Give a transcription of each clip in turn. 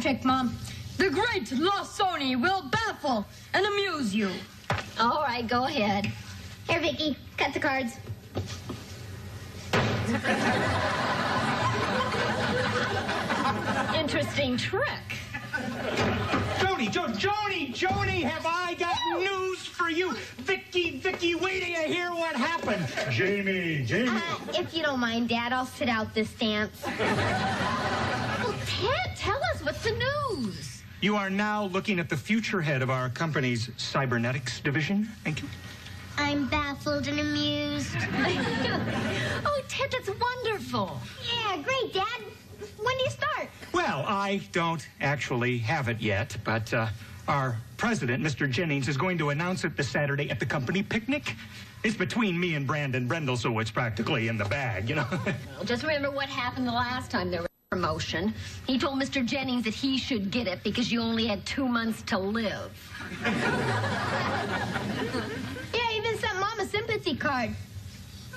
trick, Mom. The great Sony will baffle and amuse you. All right, go ahead. Here, Vicky, cut the cards. Interesting trick. Joni, have I got news for you? Vicky, wait till you hear what happened. Jamie. If you don't mind, Dad, I'll sit out this dance. Well, Ted, tell us, what's the news? You are now looking at the future head of our company's cybernetics division. Thank you. I'm baffled and amused. Oh, Ted, that's wonderful. Yeah, great, Dad. When do you start? Well, I don't actually have it yet, but our president, Mr. Jennings, is going to announce it this Saturday at the company picnic. It's between me and Brandon Brendel, so it's practically in the bag, you know. Well, just remember what happened the last time there was a promotion. He told Mr. Jennings that he should get it because you only had 2 months to live. Yeah, even sent Mom a sympathy card.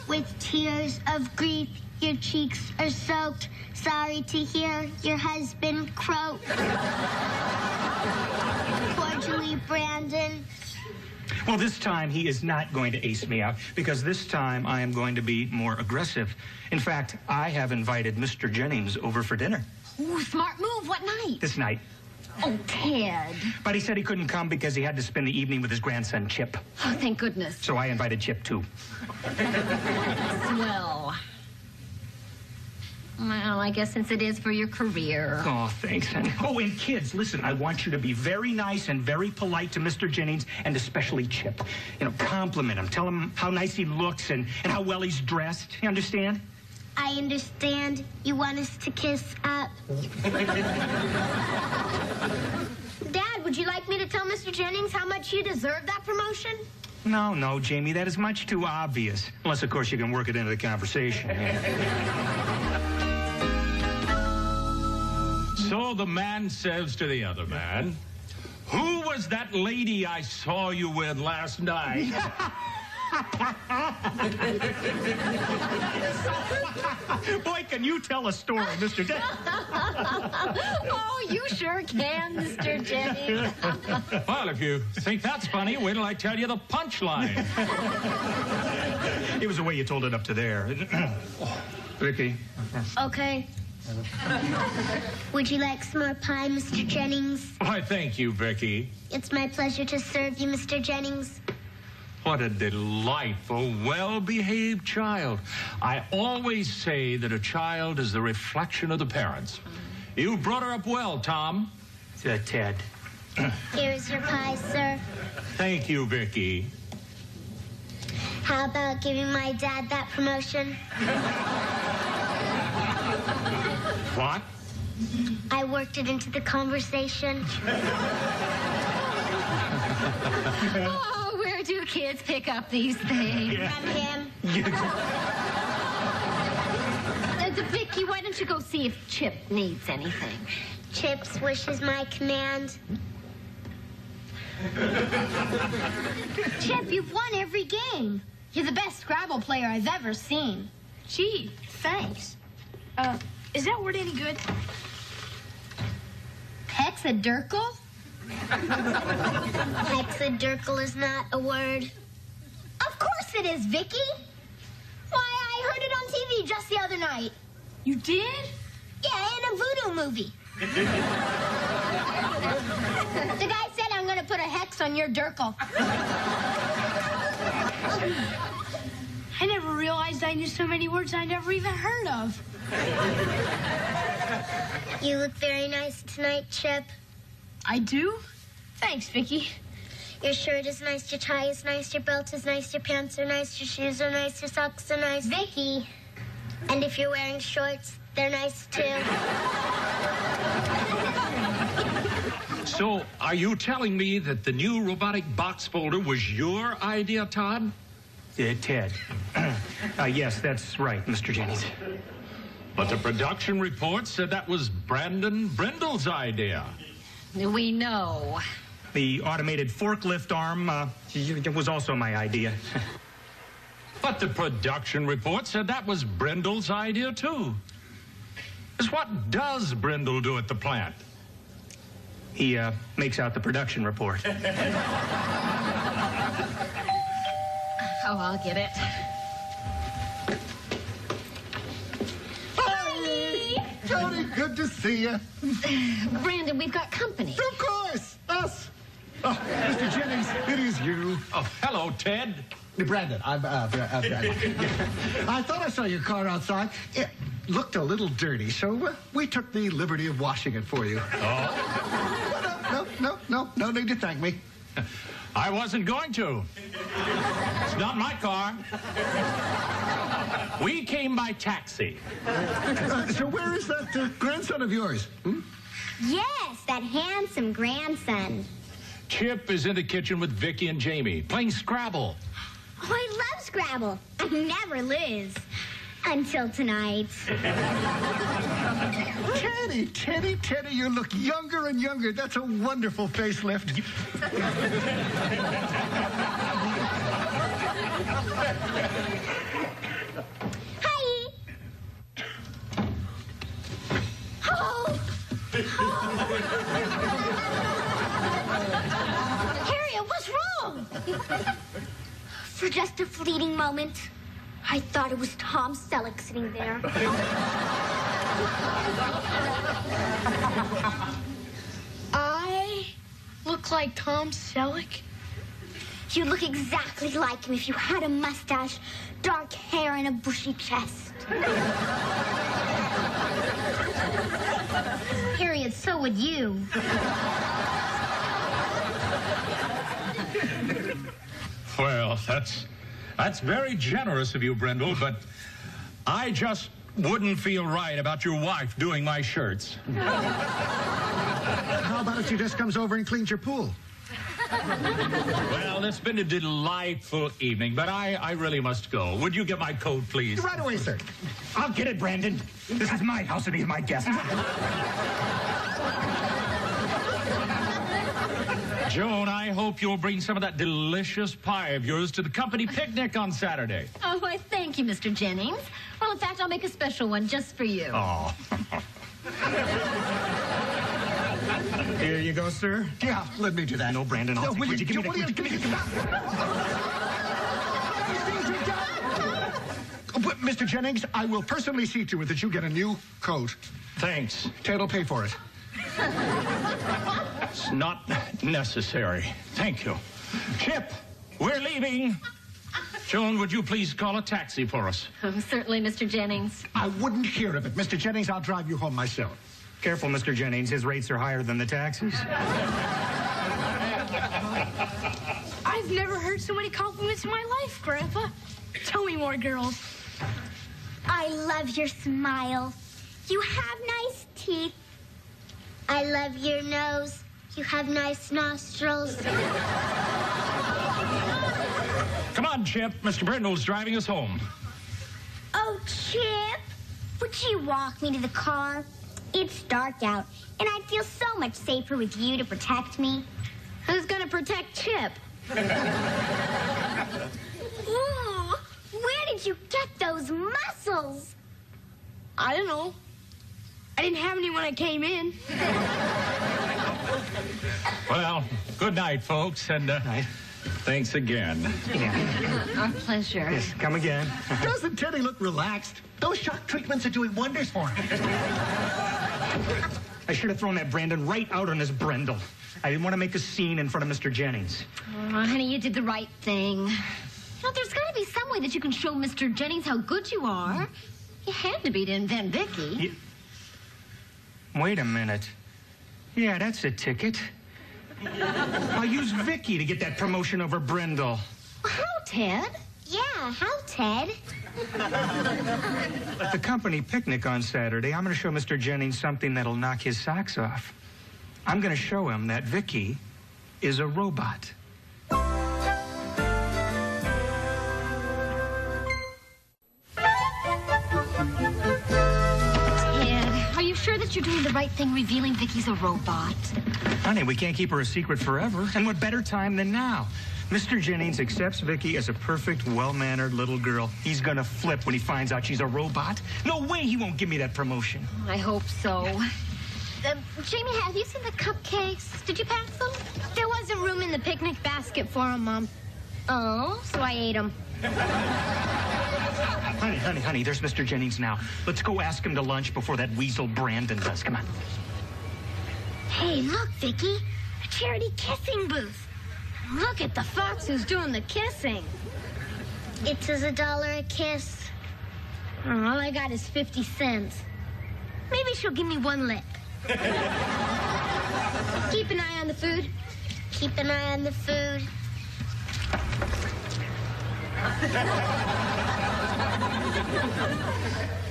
With tears of grief, your cheeks are soaked. Sorry to hear your husband croak. Cordially, Brandon. Well, this time he is not going to ace me out because this time I am going to be more aggressive. In fact, I have invited Mr. Jennings over for dinner. Ooh, smart move. What night? This night. Oh, Ted. But he said he couldn't come because he had to spend the evening with his grandson, Chip. Oh, thank goodness. So I invited Chip, too. Swell. Well, I guess since it is for your career. Oh, thanks, honey. Oh, and kids, listen, I want you to be very nice and very polite to Mr. Jennings, and especially Chip. You know, compliment him. Tell him how nice he looks and how well he's dressed. You understand? I understand. You want us to kiss up. Dad, would you like me to tell Mr. Jennings how much you deserve that promotion? No, Jamie, that is much too obvious. Unless, of course, you can work it into the conversation. So the man says to the other man, "Who was that lady I saw you with last night?" Boy, can you tell a story, Mr. Jennings. Oh, you sure can, Mr. Jennings. Well, if you think that's funny, wait till I tell you the punchline. It was the way you told it up to there. Vicky. Okay. Would you like some more pie, Mr. Jennings? Why, thank you, Vicky. It's my pleasure to serve you, Mr. Jennings. What a delightful, well-behaved child. I always say that a child is the reflection of the parents. You brought her up well, Tom. Ted. Here's your pie, sir. Thank you, Vicky. How about giving my dad that promotion? What? I worked it into the conversation. Oh, where do kids pick up these things? From him. Vicky, why don't you go see if Chip needs anything? Chip's wish is my command. Chip, you've won every game. You're the best Scrabble player I've ever seen. Gee, thanks. Is that word any good? Hexadurkle? Hexadurkle is not a word. Of course it is, Vicky. Why, I heard it on TV just the other night. You did? Yeah, in a voodoo movie. The guy said I'm going to put a hex on your Durkle. I never realized I knew so many words I never even heard of. You look very nice tonight, Chip. I do? Thanks, Vicky. Your shirt is nice, your tie is nice, your belt is nice, your pants are nice, your shoes are nice, your socks are nice. Vicky. And if you're wearing shorts, they're nice too. So, are you telling me that the new robotic box folder was your idea, Todd? Ted. Yes, that's right, Mr. Jennings. But the production report said that was Brandon Brendel's idea. We know. The automated forklift arm was also my idea. But the production report said that was Brendel's idea, too. What does Brendel do at the plant? He makes out the production report. Oh, I'll get it. Hi! Jody, good to see you. Brandon, we've got company. Of course, us. Oh, Mr. Jennings, it is you. Oh, hello, Ted. Brandon, I thought I saw your car outside. It looked a little dirty, so we took the liberty of washing it for you. Oh. No need to thank me. I wasn't going to. It's not my car. We came by taxi. So where is that grandson of yours? Hmm? Yes, that handsome grandson. Chip is in the kitchen with Vicky and Jamie, playing Scrabble. Oh, I love Scrabble. I never lose. Until tonight. Teddy, you look younger and younger. That's a wonderful facelift. Hi. Oh. Harriet, what's wrong? For just a fleeting moment, I thought it was Tom Selleck sitting there. I look like Tom Selleck? You look exactly like him if you had a mustache, dark hair, and a bushy chest. Harriet, so would you. Well, that's very generous of you, Brindle, but I just wouldn't feel right about your wife doing my shirts. How about if she just comes over and cleans your pool? Well, it's been a delightful evening, but I really must go. Would you get my coat, please? Right away, sir. I'll get it, Brandon. This is my house and he's my guest. Joan, I hope you'll bring some of that delicious pie of yours to the company picnic on Saturday. Oh, why, thank you, Mr. Jennings. Well, in fact, I'll make a special one just for you. Oh. Here you go, sir. Yeah, let me do that. No, Brandon, I'll take will it. you Give me the... will you- give me the... Mr. Jennings, I will personally see to it that you get a new coat. Thanks. Ted will pay for it. It's not necessary. Thank you. Chip, we're leaving. Joan, would you please call a taxi for us? Oh, certainly, Mr. Jennings. I wouldn't hear of it. Mr. Jennings, I'll drive you home myself. Careful, Mr. Jennings. His rates are higher than the taxes. I've never heard so many compliments in my life, Grandpa. Tell me more, girls. I love your smile. You have nice teeth. I love your nose. You have nice nostrils. Come on, Chip. Mr. Brindle's driving us home. Oh, Chip, would you walk me to the car? It's dark out, and I'd feel so much safer with you to protect me. Who's going to protect Chip? Ooh, where did you get those muscles? I don't know. I didn't have any when I came in. Well, good night, folks, and thanks again. Yeah. Our pleasure. Yes, come again. Doesn't Teddy look relaxed? Those shock treatments are doing wonders for him. I should have thrown that Brandon right out on his Brindle. I didn't want to make a scene in front of Mr. Jennings. Oh, honey, you did the right thing. You know, there's got to be some way that you can show Mr. Jennings how good you are. You had to be to invent Vicky. Wait a minute. Yeah, that's a ticket. I'll use Vicky to get that promotion over Brindle. How, Ted? Yeah, how, Ted? At the company picnic on Saturday, I'm going to show Mr. Jennings something that'll knock his socks off. I'm going to show him that Vicky is a robot. Ted, are you sure that you're doing the right thing revealing Vicky's a robot? Honey, we can't keep her a secret forever. And what better time than now? Mr. Jennings accepts Vicky as a perfect, well-mannered little girl. He's gonna flip when he finds out she's a robot. No way he won't give me that promotion. I hope so. Jamie, have you seen the cupcakes? Did you pack them? There wasn't room in the picnic basket for them, Mom. Oh, So I ate them. Honey, there's Mr. Jennings now. Let's go ask him to lunch before that weasel Brandon does. Come on. Hey, look, Vicky. A charity kissing booth. Look at the fox who's doing the kissing. It's $1 a kiss. Oh, all I got is 50 cents. Maybe she'll give me one lick. Keep an eye on the food. Keep an eye on the food.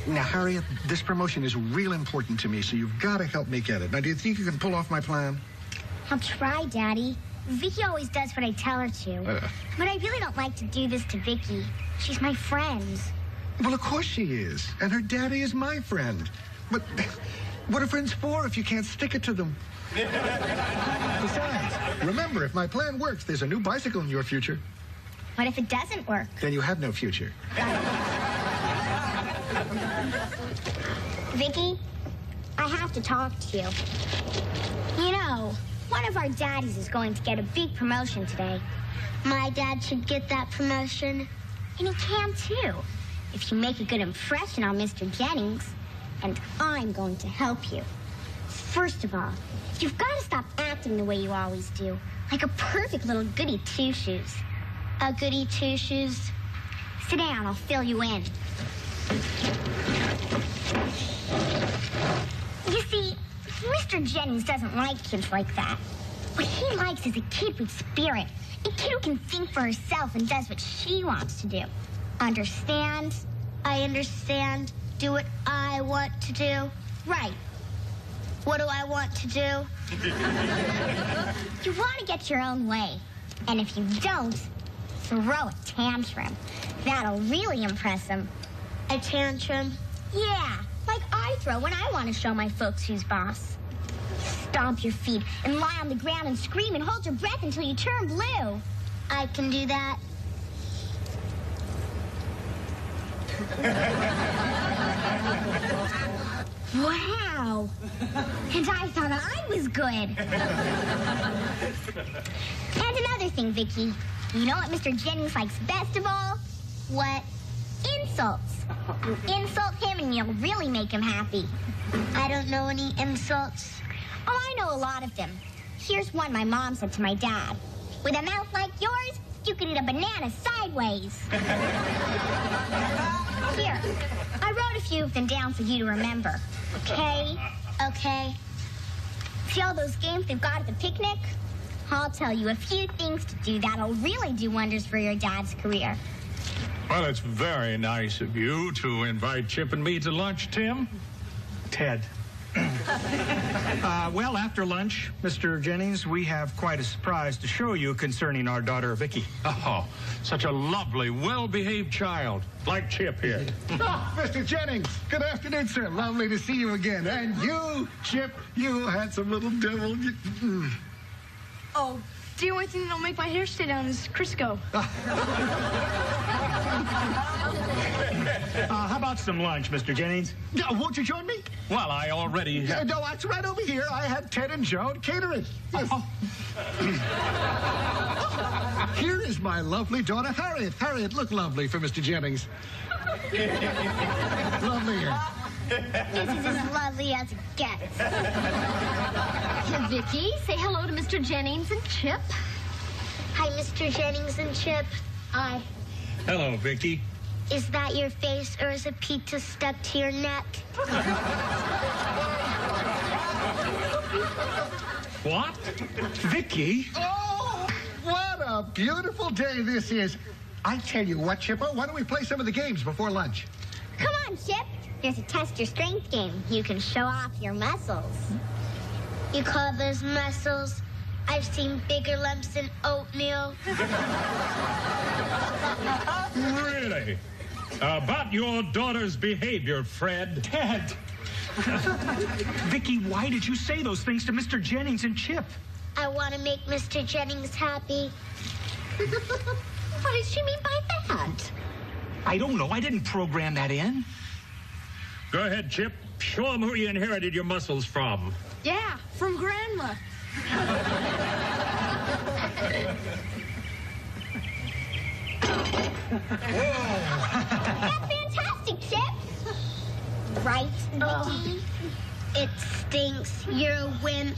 Now, Harriet, this promotion is real important to me, so you've got to help me get it. Now, do you think you can pull off my plan? I'll try, Daddy. Vicky always does what I tell her to. But I really don't like to do this to Vicky. She's my friend. Well, of course she is. And her daddy is my friend. But what are friends for if you can't stick it to them? Besides, remember, if my plan works, there's a new bicycle in your future. What if it doesn't work? Then you have no future. Vicky, I have to talk to you. You know, one of our daddies is going to get a big promotion today. My dad should get that promotion. And he can, too, if you make a good impression on Mr. Jennings. And I'm going to help you. First of all, you've got to stop acting the way you always do. Like a perfect little goody two-shoes. A goody two-shoes? Sit down, I'll fill you in. You see, Mr. Jennings doesn't like kids like that. What he likes is a kid with spirit. A kid who can think for herself and does what she wants to do. Understand? I understand. Do what I want to do. Right. What do I want to do? You want to get your own way. And if you don't, throw a tantrum. That'll really impress him. A tantrum? Yeah, like I throw when I want to show my folks who's boss. Stomp your feet and lie on the ground and scream and hold your breath until you turn blue. I can do that. Wow. And I thought I was good. And another thing, Vicky. You know what Mr. Jennings likes best of all? What? Insults. You insult him and you'll really make him happy. I don't know any insults. Oh, I know a lot of them. Here's one my mom said to my dad. With a mouth like yours, you could eat a banana sideways. Here, I wrote a few of them down for you to remember. Okay? Okay. See all those games they've got at the picnic? I'll tell you a few things to do that'll really do wonders for your dad's career. Well, it's very nice of you to invite Chip and me to lunch, Tim. Ted. Well, after lunch, Mr. Jennings, we have quite a surprise to show you concerning our daughter, Vicky. Oh, such a lovely, well-behaved child, like Chip here. Mr. Jennings, good afternoon, sir. Lovely to see you again. And you, Chip, you handsome little devil. Oh, the only thing that'll make my hair stay down is Crisco. How about some lunch, Mr. Jennings? Won't you join me? Well, I already have... No, it's right over here. I had Ted and Joan cater it. Yes. Here is my lovely daughter, Harriet. Harriet, look lovely for Mr. Jennings. Lovely here. This is as lovely as it gets. Vicky, say hello to Mr. Jennings and Chip. Hi, Mr. Jennings and Chip. Hi. Hello, Vicky. Is that your face or is a pizza stuck to your neck? What? Vicky? Oh, what a beautiful day this is. I tell you what, Chippo, why don't we play some of the games before lunch? Come on, Chip. There's a test your strength game. You can show off your muscles. You call those muscles? I've seen bigger lumps than oatmeal. Really? About your daughter's behavior, Fred. Ted! Vicky, why did you say those things to Mr. Jennings and Chip? I want to make Mr. Jennings happy. What did she mean by that? I don't know. I didn't program that in. Go ahead, Chip. Show them who you inherited your muscles from. Yeah, from Grandma. That's fantastic, Chip. Right, Vicky? It stinks. You're a wimp.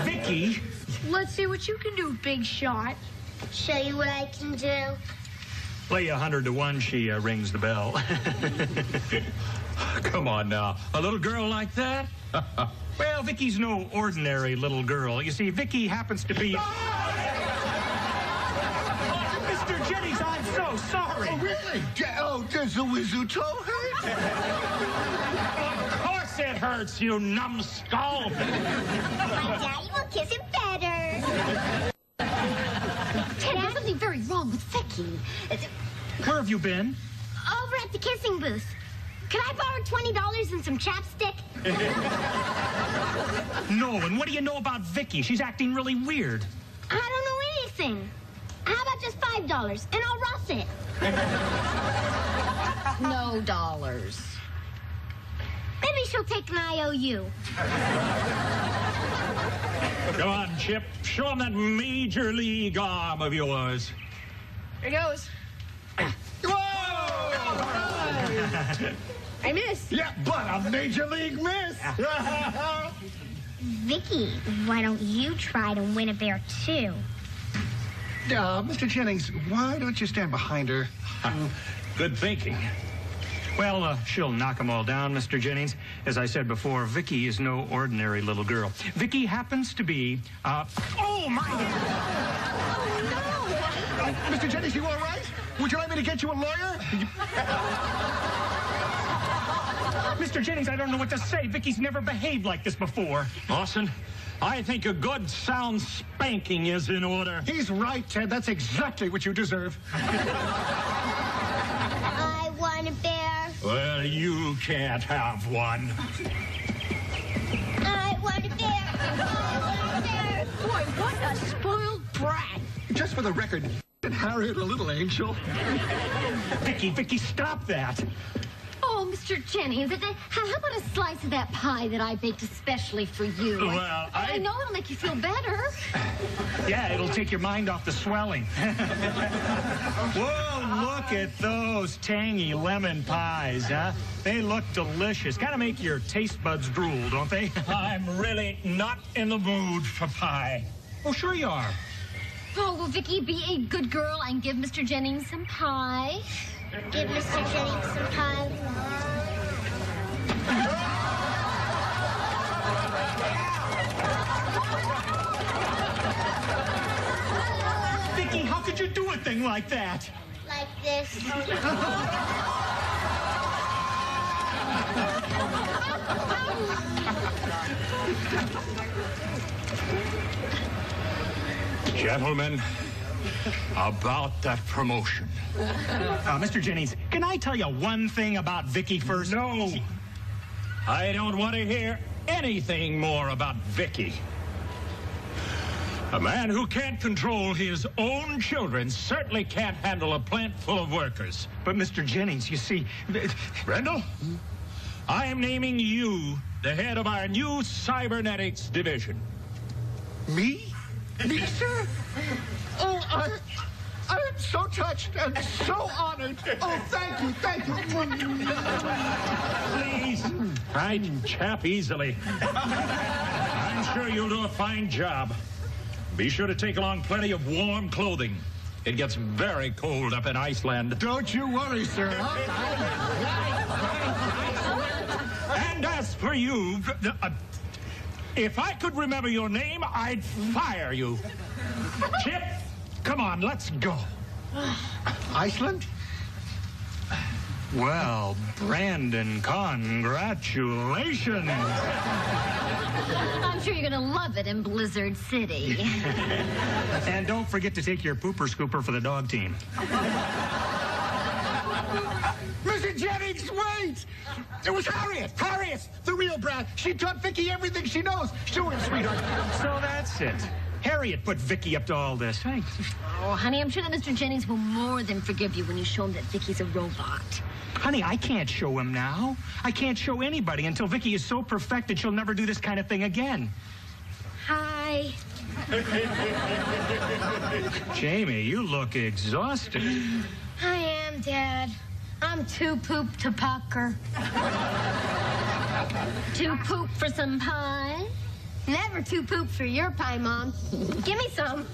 Vicky? Let's see what you can do, big shot. Show you what I can do. Play 100 to 1, she rings the bell. Come on now. A little girl like that? Well, Vicky's no ordinary little girl. You see, Vicky happens to be... Mr. Jennings, I'm so sorry. Oh, really? Does the wizard toe hurt? Of course it hurts, you numbskull. My daddy will kiss him better. Ted, there's something very wrong with Vicky. Where have you been? Over at the kissing booth. Can I borrow $20 and some chapstick? No, and what do you know about Vicky? She's acting really weird. I don't know anything. How about just $5 and I'll rough it? No dollars. Maybe she'll take an IOU. Come on, Chip. Show him that major league arm of yours. Here goes. I missed. Yeah, but a major league miss. Vicky, why don't you try to win a bear too? Mr. Jennings, why don't you stand behind her? Good thinking. Well, she'll knock them all down, Mr. Jennings. As I said before, Vicky is no ordinary little girl. Vicky happens to be, oh, my... Oh, no! Mr. Jennings, you all right? Would you like me to get you a lawyer? Mr. Jennings, I don't know what to say. Vicky's never behaved like this before. Austin, I think a good, sound spanking is in order. He's right, Ted. That's exactly what you deserve. I want a bear. Well, you can't have one. I want a bear. I want a bear. Boy, what a spoiled brat. Just for the record, Harriet, a little angel. Vicky, stop that. Oh, Mr. Jennings, how about a slice of that pie that I baked especially for you? Well, I know it'll make you feel better. Yeah, it'll take your mind off the swelling. Whoa, look at those tangy lemon pies, huh? They look delicious. Kind of make your taste buds drool, don't they? I'm really not in the mood for pie. Oh, sure you are. Oh, well, Vicky, be a good girl and give Mr. Jennings some pie. Give Mr. Jennings some pie. Vicky, how could you do a thing like that? Like this. Gentlemen, about that promotion. Mr. Jennings, can I tell you one thing about Vicky first? No. I don't want to hear anything more about Vicky. A man who can't control his own children certainly can't handle a plant full of workers. But, Mr. Jennings, you see... Rendell, I am naming you the head of our new cybernetics division. Me? Me, sir? Oh, I am so touched and so honored. Oh, thank you. Please, I chap easily. I'm sure you'll do a fine job. Be sure to take along plenty of warm clothing. It gets very cold up in Iceland. Don't you worry, sir. And as for you, if I could remember your name, I'd fire you. Chip, come on, let's go. Iceland? Well, Brandon, congratulations. I'm sure you're going to love it in Blizzard City. And don't forget to take your pooper scooper for the dog team. Mr. Jennings, wait! It was Harriet, the real brat. She taught Vicky everything she knows. Show him, sweetheart. So that's it. Harriet put Vicky up to all this. Oh, honey, I'm sure that Mr. Jennings will more than forgive you when you show him that Vicky's a robot. Honey, I can't show him now. I can't show anybody until Vicky is so perfected she'll never do this kind of thing again. Hi. Jamie, you look exhausted. I am, Dad. I'm too pooped to pucker. To poop for some pie? Never too pooped for your pie, Mom. Give me some.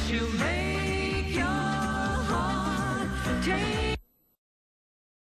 To make your heart take